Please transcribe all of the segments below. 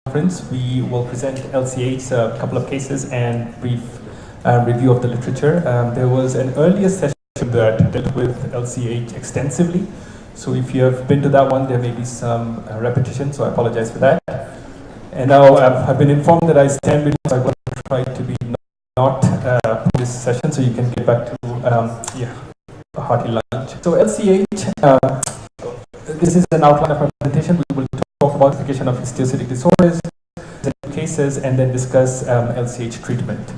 conference, we will present LCH, a couple of cases and brief review of the literature. There was an earlier session that dealt with LCH extensively. So if you have been to that one, there may be some repetition, so I apologize for that. And now I've been informed that I stand with you, so I'm going to try to be not this session, so you can get back to a hearty lunch. So LCH, this is an outline of our presentation. We will talk about classification of histiocytic disorders, cases, and then discuss LCH treatment.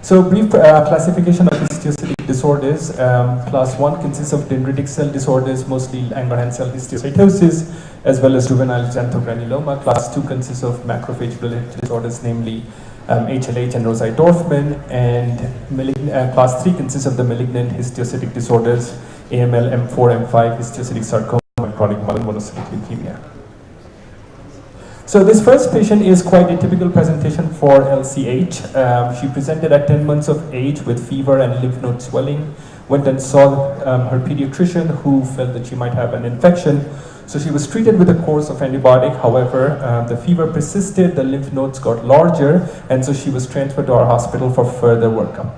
So brief classification of histiocytic disorders. Class 1 consists of dendritic cell disorders, mostly Langerhans cell histiocytosis, as well as juvenile xanthogranuloma. Class 2 consists of macrophage-related disorders, namely HLH and Rosai-Dorfman, and class 3 consists of the malignant histiocytic disorders, AML, M4, M5, histiocytic sarcoma, and chronic monocytic leukemia. So this first patient is quite a typical presentation for LCH. She presented at 10 months of age with fever and lymph node swelling. Went and saw her pediatrician, who felt that she might have an infection. So she was treated with a course of antibiotic. However, the fever persisted, the lymph nodes got larger, and so she was transferred to our hospital for further workup.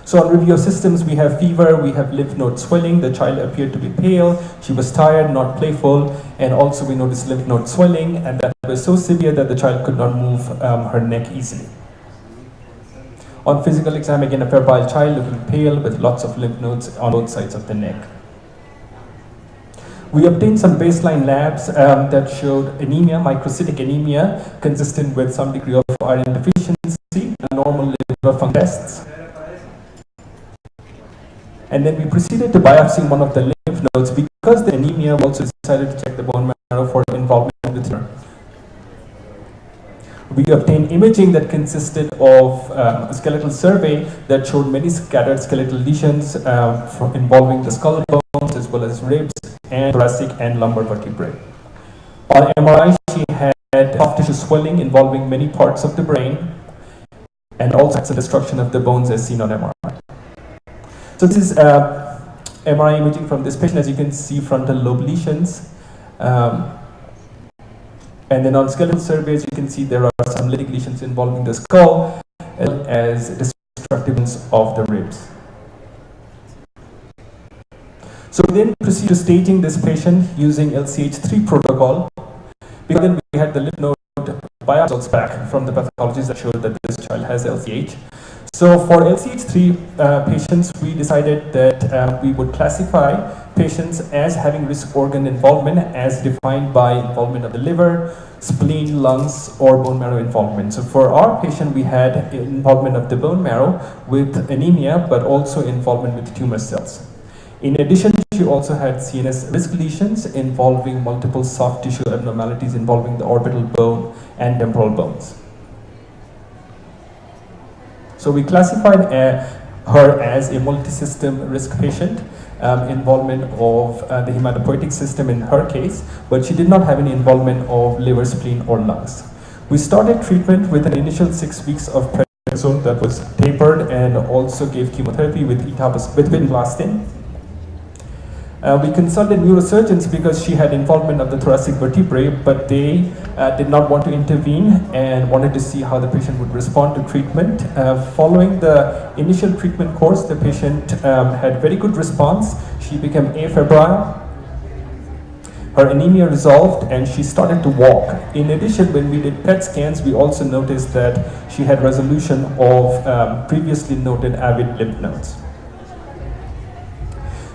So on review of systems, we have fever, we have lymph node swelling, the child appeared to be pale, she was tired, not playful, and also we noticed lymph node swelling, and that was so severe that the child could not move her neck easily. On physical exam, again, a febrile child looking pale with lots of lymph nodes on both sides of the neck. We obtained some baseline labs that showed anemia, microcytic anemia, consistent with some degree of iron deficiency, normal liver function tests. And then we proceeded to biopsy one of the lymph nodes because the anemia. We also decided to check the bone marrow for involvement with tumor. We obtained imaging that consisted of a skeletal survey that showed many scattered skeletal lesions involving the skull bones as well as ribs and thoracic and lumbar vertebrae. On MRI, she had soft tissue swelling involving many parts of the brain and also the destruction of the bones as seen on MRI. So this is MRI imaging from this patient. As you can see, frontal lobe lesions. And then on skeletal surveys, you can see there are some lytic lesions involving the skull as well as destructiveness of the ribs. So we then proceed to staging this patient using LCH3 protocol. Because then we had the lymph node biopsy results back from the pathologies that showed that this child has LCH. So for LCH3 patients, we decided that we would classify patients as having risk organ involvement as defined by involvement of the liver, spleen, lungs, or bone marrow involvement. So for our patient, we had involvement of the bone marrow with anemia, but also involvement with tumor cells. In addition, she also had CNS risk lesions involving multiple soft tissue abnormalities involving the orbital bone and temporal bones. So we classified her as a multi-system risk patient, involvement of the hematopoietic system in her case, but she did not have any involvement of liver, spleen, or lungs. We started treatment with an initial 6 weeks of prednisone that was tapered and also gave chemotherapy with vinblastine. We consulted neurosurgeons because she had involvement of the thoracic vertebrae, but they did not want to intervene and wanted to see how the patient would respond to treatment. Following the initial treatment course, the patient had very good response. She became afebrile. Her anemia resolved and she started to walk. In addition, when we did PET scans, we also noticed that she had resolution of previously noted avid lymph nodes.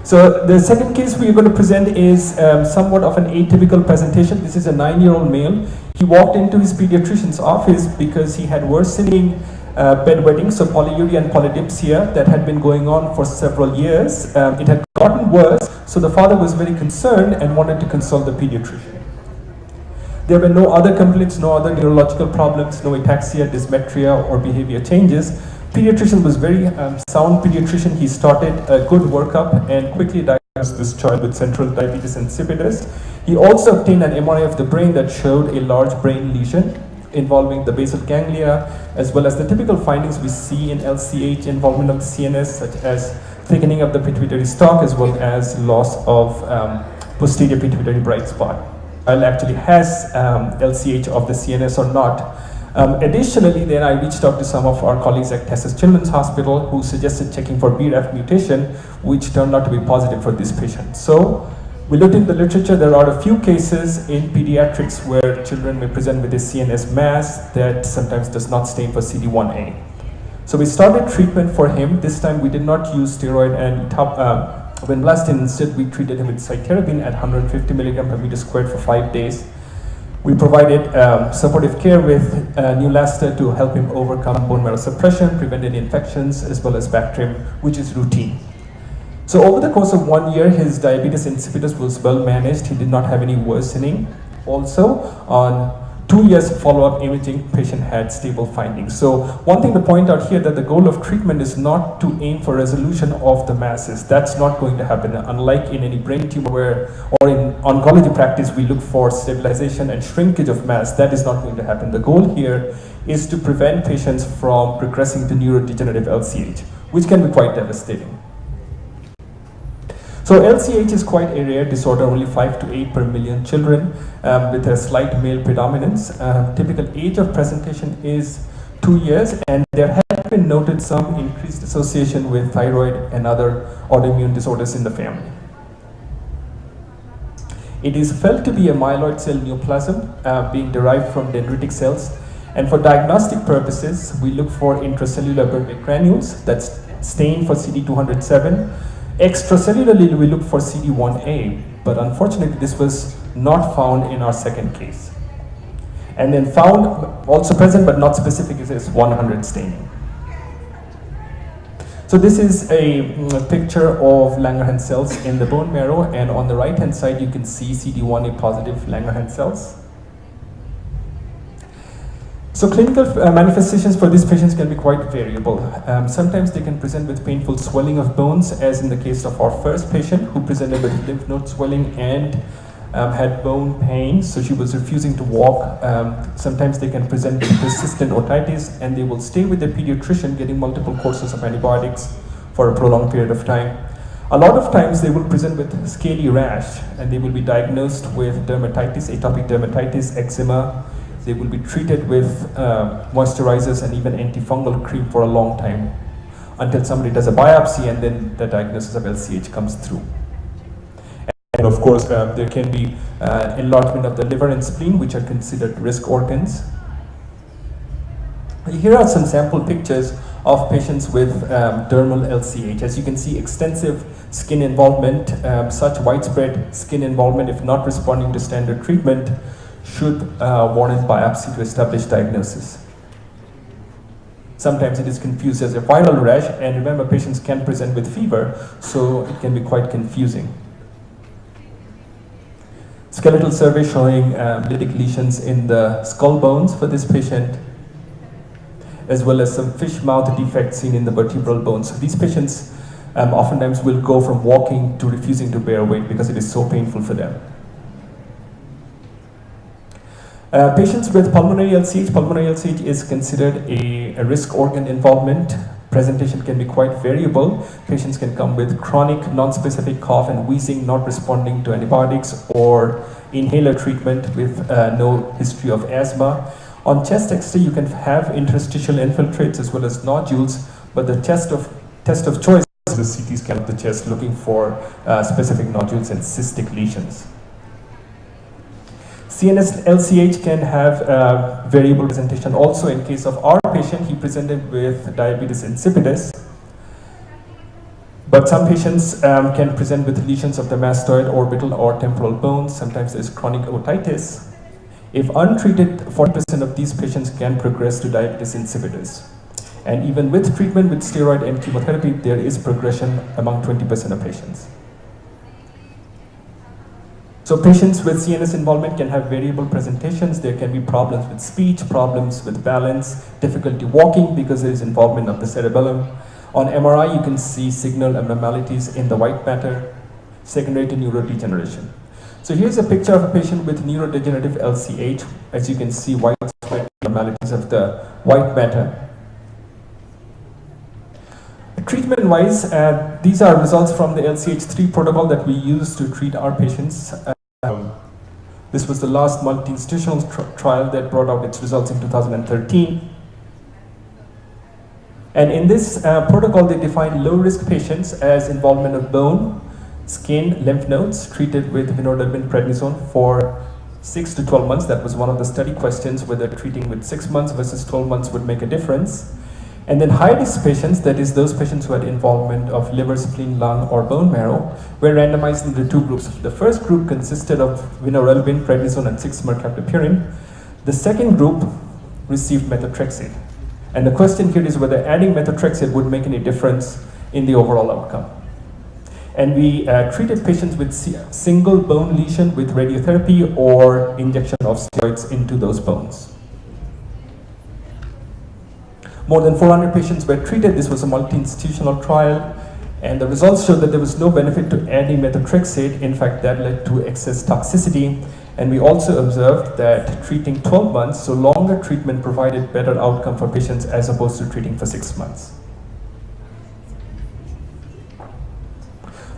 So the second case we are going to present is somewhat of an atypical presentation. This is a 9-year-old male. He walked into his pediatrician's office because he had worsening bedwetting, so polyuria and polydipsia that had been going on for several years. It had gotten worse, so the father was very concerned and wanted to consult the pediatrician. There were no other complaints, no other neurological problems, no ataxia, dysmetria, or behavior changes. Pediatrician was very sound pediatrician. He started a good workup and quickly diagnosed this child with central diabetes insipidus. He also obtained an MRI of the brain that showed a large brain lesion involving the basal ganglia, as well as the typical findings we see in LCH, involvement of the CNS, such as thickening of the pituitary stalk, as well as loss of posterior pituitary bright spot. child actually has LCH of the CNS or not. Additionally, then I reached out to some of our colleagues at Texas Children's Hospital who suggested checking for BRAF mutation, which turned out to be positive for this patient. So we looked in the literature. There are a few cases in pediatrics where children may present with a CNS mass that sometimes does not stain for CD1A. So we started treatment for him. This time we did not use steroid and vinblastine. Instead, we treated him with cytarabine at 150 milligram per meter squared for 5 days. We provided supportive care with Neulasta to help him overcome bone marrow suppression, prevented infections, as well as Bactrim, which is routine. So over the course of 1 year, his diabetes insipidus was well managed. He did not have any worsening. Also, on 2 years follow-up imaging, patient had stable findings. So one thing to point out here that the goal of treatment is not to aim for resolution of the masses. That's not going to happen. Unlike in any brain tumor or in oncology practice, we look for stabilization and shrinkage of mass. That is not going to happen. The goal here is to prevent patients from progressing to neurodegenerative LCH, which can be quite devastating. So LCH is quite a rare disorder, only 5 to 8 per million children with a slight male predominance. Typical age of presentation is 2 years, and there have been noted some increased association with thyroid and other autoimmune disorders in the family. It is felt to be a myeloid cell neoplasm being derived from dendritic cells, and for diagnostic purposes, we look for intracellular Berbe granules that's stained for CD207. Extracellularly, we look for CD1A, but unfortunately, this was not found in our second case. And then found, also present but not specific, is 100 staining. So this is a picture of Langerhans cells in the bone marrow, and on the right-hand side, you can see CD1A positive Langerhans cells. So clinical manifestations for these patients can be quite variable. Sometimes they can present with painful swelling of bones, as in the case of our first patient who presented with lymph node swelling and had bone pain, so she was refusing to walk. Sometimes they can present with persistent otitis, and they will stay with their pediatrician getting multiple courses of antibiotics for a prolonged period of time. A lot of times they will present with scaly rash, and they will be diagnosed with dermatitis, atopic dermatitis, eczema. They will be treated with moisturizers and even antifungal cream for a long time until somebody does a biopsy, and then the diagnosis of LCH comes through. And of course, there can be enlargement of the liver and spleen, which are considered risk organs. Here are some sample pictures of patients with dermal LCH. As you can see, extensive skin involvement, such widespread skin involvement, if not responding to standard treatment, should warrant biopsy to establish diagnosis. Sometimes it is confused as a viral rash, and remember, patients can present with fever, so it can be quite confusing. Skeletal survey showing lytic lesions in the skull bones for this patient, as well as some fish mouth defects seen in the vertebral bones. So these patients oftentimes will go from walking to refusing to bear weight because it is so painful for them. Patients with pulmonary LCH is considered a risk organ involvement. Presentation can be quite variable. Patients can come with chronic non-specific cough and wheezing, not responding to antibiotics or inhaler treatment with no history of asthma. On chest X-ray, you can have interstitial infiltrates as well as nodules, but the test of choice is the CT scan of the chest looking for specific nodules and cystic lesions. CNS LCH can have variable presentation. Also, in case of our patient, he presented with diabetes insipidus. But some patients can present with lesions of the mastoid, orbital, or temporal bones. Sometimes there's chronic otitis. If untreated, 40% of these patients can progress to diabetes insipidus. And even with treatment with steroid and chemotherapy, there is progression among 20% of patients. So patients with CNS involvement can have variable presentations. There can be problems with speech, problems with balance, difficulty walking because there is involvement of the cerebellum. On MRI, you can see signal abnormalities in the white matter, secondary to neurodegeneration. So here's a picture of a patient with neurodegenerative LCH. As you can see, widespread abnormalities of the white matter. Treatment-wise, these are results from the LCH3 protocol that we use to treat our patients. This was the last multi-institutional trial that brought out its results in 2013. And in this protocol, they defined low-risk patients as involvement of bone, skin, lymph nodes treated with vinorelbine prednisone for 6 to 12 months. That was one of the study questions, whether treating with 6 months versus 12 months would make a difference. And then high-risk patients, that is those patients who had involvement of liver, spleen, lung, or bone marrow, were randomized into two groups. The first group consisted of vinorelbine, prednisone, and 6-mercaptopurine. The second group received methotrexate. And the question here is whether adding methotrexate would make any difference in the overall outcome. And we treated patients with single bone lesion with radiotherapy or injection of steroids into those bones. More than 400 patients were treated. This was a multi-institutional trial, and the results showed that there was no benefit to adding methotrexate. In fact, that led to excess toxicity. And we also observed that treating 12 months, so longer treatment, provided better outcome for patients as opposed to treating for 6 months.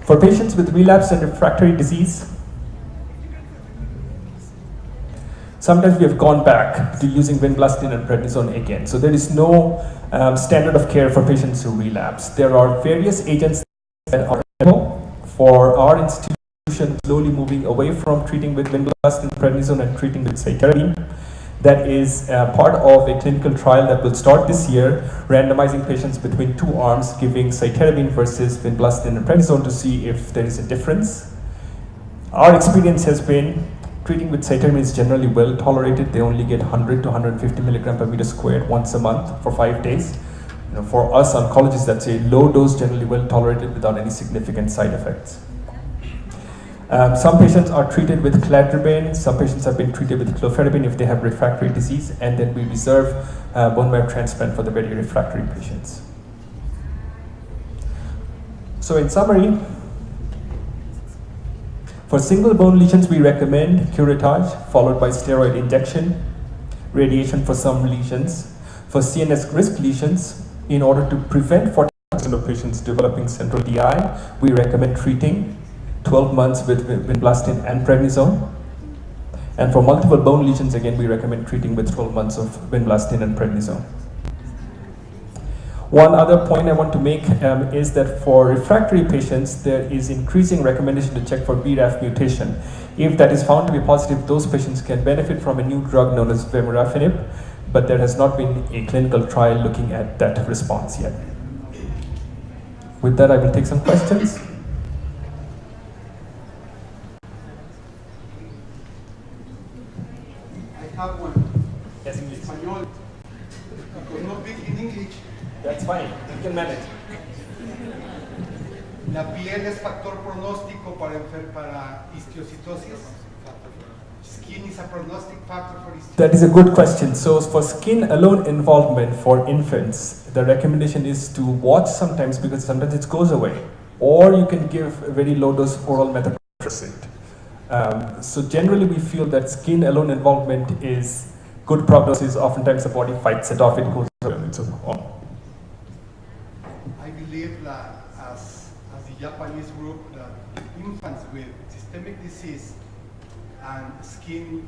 For patients with relapsed and refractory disease, sometimes we have gone back to using vinblastine and prednisone again. So there is no standard of care for patients who relapse. There are various agents that are available. For our institution, slowly moving away from treating with vinblastine, prednisone, and treating with cytarabine. That is part of a clinical trial that will start this year, randomizing patients between two arms, giving cytarabine versus vinblastine and prednisone to see if there is a difference. Our experience has been treating with cytarabine is generally well tolerated. They only get 100 to 150 milligram per meter squared once a month for 5 days. For us oncologists, that's a low dose, generally well tolerated without any significant side effects. Some patients are treated with cladribine, some patients have been treated with clofarabine if they have refractory disease, and then we reserve bone marrow transplant for the very refractory patients. So in summary, for single bone lesions, we recommend curettage followed by steroid injection, radiation for some lesions. For CNS risk lesions, in order to prevent 40% of patients developing central DI, we recommend treating 12 months with vinblastine and prednisone. And for multiple bone lesions, again, we recommend treating with 12 months of vinblastine and prednisone. One other point I want to make is that for refractory patients, there is increasing recommendation to check for BRAF mutation. If that is found to be positive, those patients can benefit from a new drug known as vemurafenib, but there has not been a clinical trial looking at that response yet. With that, I will take some questions. Have one. Yes, English. Español. Because no big in English. That's fine. You can manage. La piel es factor pronóstico para histiocytosis. Skin is a prognostic factor for histiocytosis. That is a good question. So for skin alone involvement for infants, the recommendation is to watch sometimes because sometimes it goes away. Or you can give a very low dose oral methotrexate. So generally we feel that skin alone involvement is good prognosis. Oftentimes the body fights it off, it goes and so on. I believe that as the Japanese group, that infants with systemic disease and skin